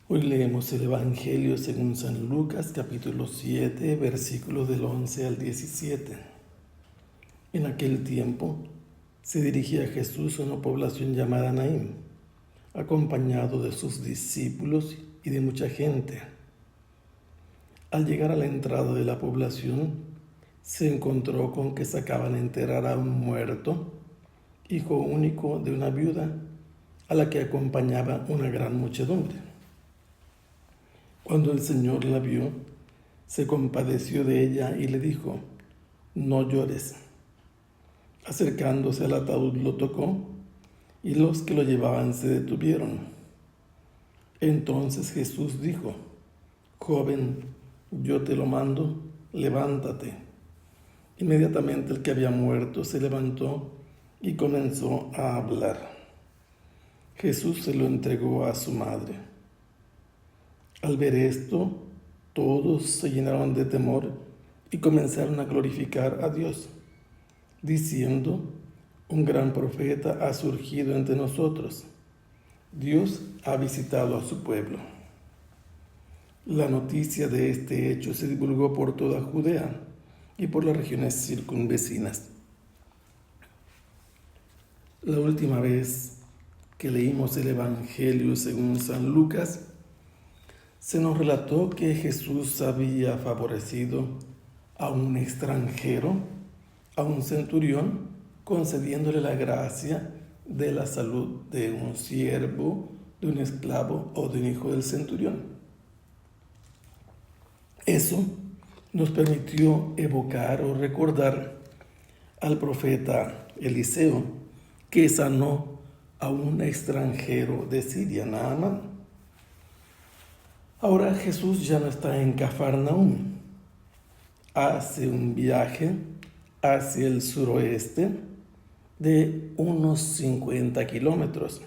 Hoy leemos el Evangelio según San Lucas, capítulo 7, versículos del 11 al 17. En aquel tiempo se dirigía Jesús a una población llamada Naín, acompañado de sus discípulos y de mucha gente. Al llegar a la entrada de la población, se encontró con que sacaban a enterrar a un muerto, hijo único de una viuda, a la que acompañaba una gran muchedumbre. Cuando el Señor la vio, se compadeció de ella y le dijo: «No llores». Acercándose al ataúd lo tocó, y los que lo llevaban se detuvieron. Entonces Jesús dijo: «Joven, yo te lo mando, levántate». Inmediatamente el que había muerto se levantó y comenzó a hablar. Jesús se lo entregó a su madre. Al ver esto, todos se llenaron de temor y comenzaron a glorificar a Dios, diciendo: «Un gran profeta ha surgido entre nosotros. Dios ha visitado a su pueblo». La noticia de este hecho se divulgó por toda Judea y por las regiones circunvecinas. La última vez que leímos el Evangelio según San Lucas, se nos relató que Jesús había favorecido a un extranjero, a un centurión, concediéndole la gracia de la salud de un siervo, de un esclavo o de un hijo del centurión. Eso nos permitió evocar o recordar al profeta Eliseo, que sanó a un extranjero de Siria, Naamán. Ahora Jesús ya no está en Cafarnaúm. Hace un viaje hacia el suroeste de unos 50 kilómetros.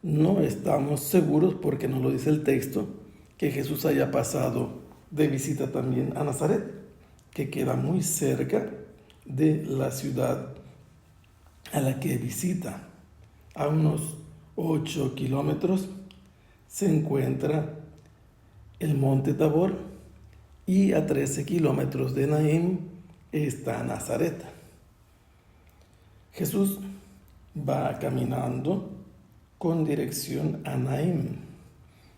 No estamos seguros, porque nos lo dice el texto, que Jesús haya pasado de visita también a Nazaret, que queda muy cerca de la ciudad a la que visita. A unos 8 kilómetros se encuentra el monte Tabor, y a 13 kilómetros de Naín está Nazaret. Jesús va caminando con dirección a Naín.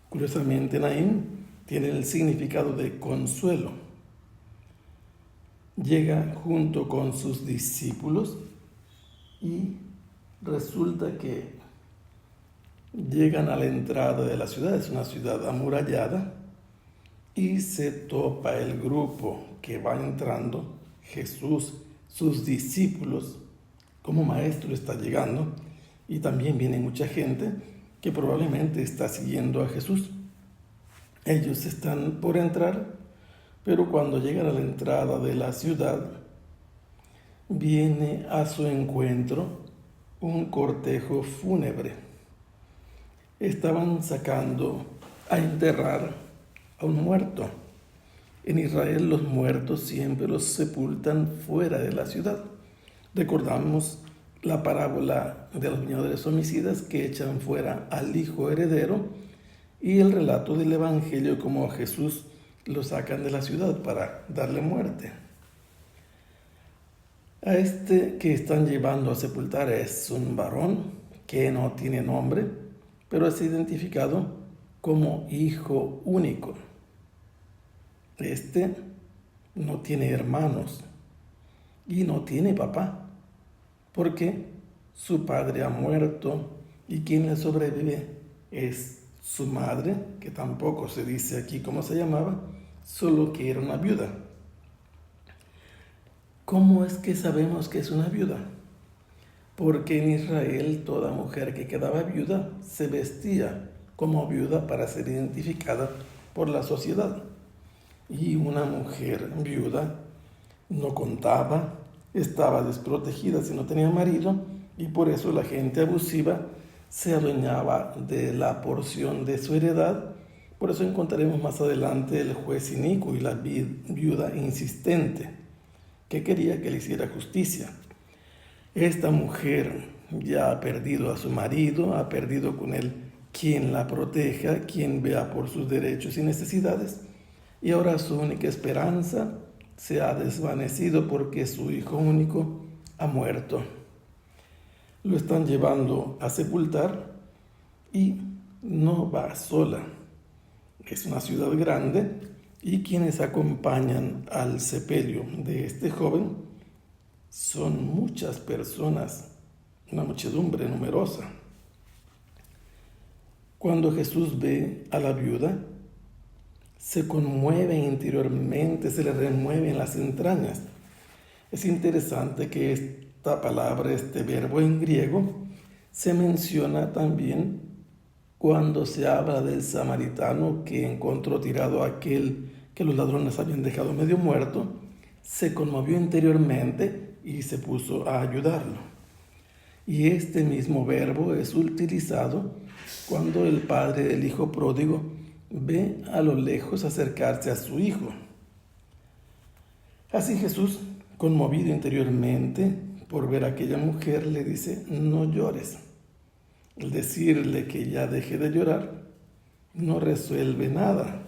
Curiosamente, Naín tiene el significado de consuelo. Llega junto con sus discípulos y resulta que llegan a la entrada de la ciudad. Es una ciudad amurallada, y se topa el grupo que va entrando. Jesús, sus discípulos, como maestro está llegando, y también viene mucha gente que probablemente está siguiendo a Jesús. Ellos están por entrar, pero cuando llegan a la entrada de la ciudad, viene a su encuentro un cortejo fúnebre. Estaban sacando a enterrar a un muerto. En Israel los muertos siempre los sepultan fuera de la ciudad. Recordamos la parábola de los viñadores homicidas que echan fuera al hijo heredero, y el relato del Evangelio como a Jesús lo sacan de la ciudad para darle muerte. A este que están llevando a sepultar es un varón que no tiene nombre, pero es identificado como hijo único. Este no tiene hermanos y no tiene papá, porque su padre ha muerto, y quien le sobrevive es su madre, que tampoco se dice aquí cómo se llamaba, solo que era una viuda. ¿Cómo es que sabemos que es una viuda? Porque en Israel toda mujer que quedaba viuda se vestía como viuda para ser identificada por la sociedad. Y una mujer viuda no contaba, estaba desprotegida si no tenía marido, y por eso la gente abusiva se adueñaba de la porción de su heredad. Por eso encontraremos más adelante el juez inicuo y la viuda insistente, que quería que le hiciera justicia. Esta mujer ya ha perdido a su marido, ha perdido con él quien la proteja, quien vea por sus derechos y necesidades. Y ahora su única esperanza se ha desvanecido porque su hijo único ha muerto. Lo están llevando a sepultar y no va sola. Es una ciudad grande y quienes acompañan al sepelio de este joven son muchas personas, una muchedumbre numerosa. Cuando Jesús ve a la viuda, se conmueve interiormente, se le remueven las entrañas. Es interesante que esta palabra, este verbo en griego, se menciona también cuando se habla del samaritano que encontró tirado a aquel que los ladrones habían dejado medio muerto, se conmovió interiormente y se puso a ayudarlo. Y este mismo verbo es utilizado cuando el padre del hijo pródigo ve a lo lejos acercarse a su hijo. Así Jesús, conmovido interiormente por ver a aquella mujer, le dice: no llores. El decirle que ya deje de llorar no resuelve nada.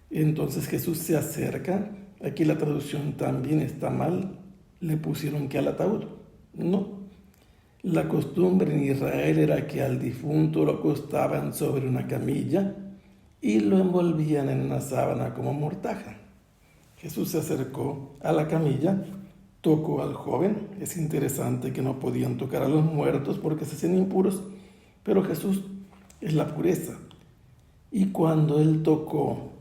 Entonces Jesús se acerca. Aquí la traducción también está mal. Le pusieron que al ataúd. No. La costumbre en Israel era que al difunto lo acostaban sobre una camilla y lo envolvían en una sábana como mortaja. Jesús se acercó a la camilla, tocó al joven. Es interesante que no podían tocar a los muertos porque se hacían impuros, pero Jesús es la pureza. Y cuando él tocó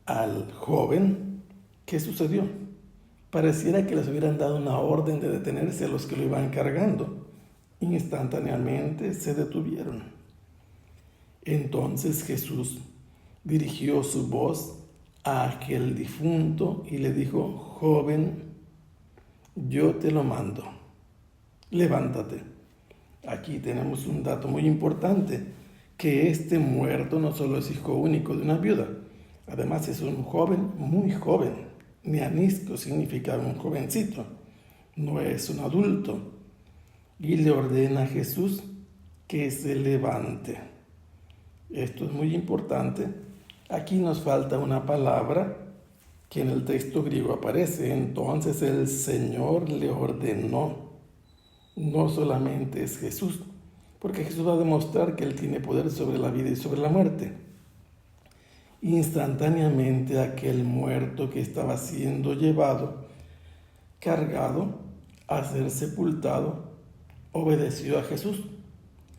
al joven, ¿qué sucedió? Pareciera que les hubieran dado una orden de detenerse a los que lo iban cargando. Instantáneamente se detuvieron. Entonces Jesús dirigió su voz a aquel difunto y le dijo: joven, yo te lo mando, levántate. Aquí tenemos un dato muy importante, que este muerto no solo es hijo único de una viuda, además es un joven muy joven. Neanisco significa un jovencito, no es un adulto. Y le ordena a Jesús que se levante. Esto es muy importante. Aquí nos falta una palabra que en el texto griego aparece. Entonces el Señor le ordenó. No solamente es Jesús, porque Jesús va a demostrar que Él tiene poder sobre la vida y sobre la muerte. Instantáneamente aquel muerto que estaba siendo llevado, cargado a ser sepultado, obedeció a Jesús.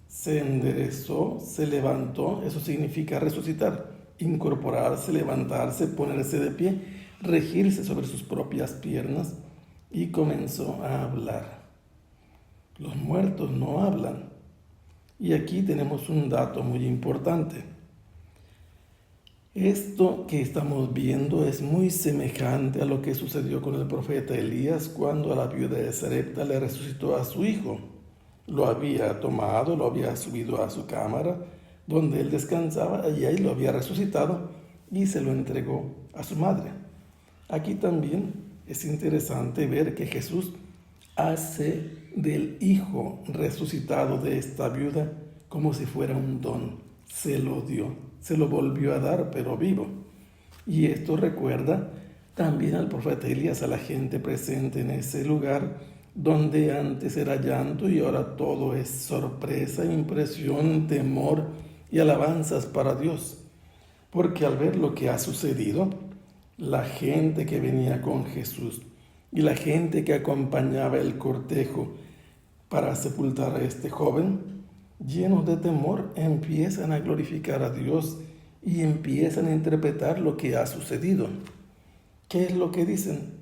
Se enderezó, se levantó. Eso significa resucitar, incorporarse, levantarse, ponerse de pie, regirse sobre sus propias piernas, y comenzó a hablar. Los muertos no hablan. Y aquí tenemos un dato muy importante. Esto que estamos viendo es muy semejante a lo que sucedió con el profeta Elías cuando a la viuda de Sarepta le resucitó a su hijo. Lo había tomado, lo había subido a su cámara donde él descansaba, y ahí lo había resucitado y se lo entregó a su madre. Aquí también es interesante ver que Jesús hace del hijo resucitado de esta viuda como si fuera un don. Se lo dio, se lo volvió a dar, pero vivo. Y esto recuerda también al profeta Elías, a la gente presente en ese lugar donde antes era llanto y ahora todo es sorpresa, impresión, temor y alabanzas para Dios. Porque al ver lo que ha sucedido, la gente que venía con Jesús y la gente que acompañaba el cortejo para sepultar a este joven, llenos de temor, empiezan a glorificar a Dios y empiezan a interpretar lo que ha sucedido. ¿Qué es lo que dicen?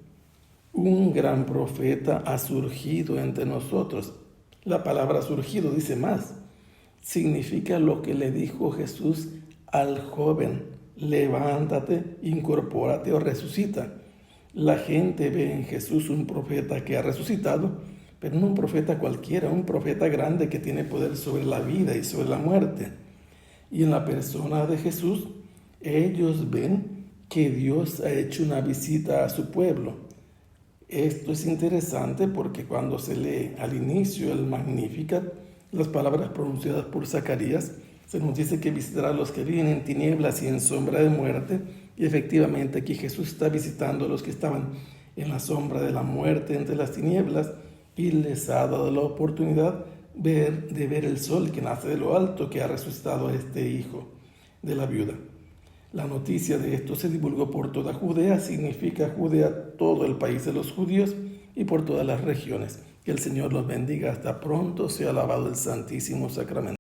Un gran profeta ha surgido entre nosotros. La palabra surgido dice más. Significa lo que le dijo Jesús al joven: levántate, incorpórate o resucita. La gente ve en Jesús un profeta que ha resucitado, pero no un profeta cualquiera, un profeta grande que tiene poder sobre la vida y sobre la muerte. Y en la persona de Jesús, ellos ven que Dios ha hecho una visita a su pueblo. Esto es interesante porque cuando se lee al inicio el Magnificat, las palabras pronunciadas por Zacarías Se nos dice que visitará a los que viven en tinieblas y en sombra de muerte, y efectivamente aquí Jesús está visitando a los que estaban en la sombra de la muerte, entre las tinieblas, y les ha dado la oportunidad de ver el sol que nace de lo alto, que ha resucitado a este hijo de la viuda. La noticia de esto se divulgó por toda Judea, significa Judea, todo el país de los judíos, y por todas las regiones. Que el Señor los bendiga. Hasta pronto. Sea alabado el Santísimo Sacramento.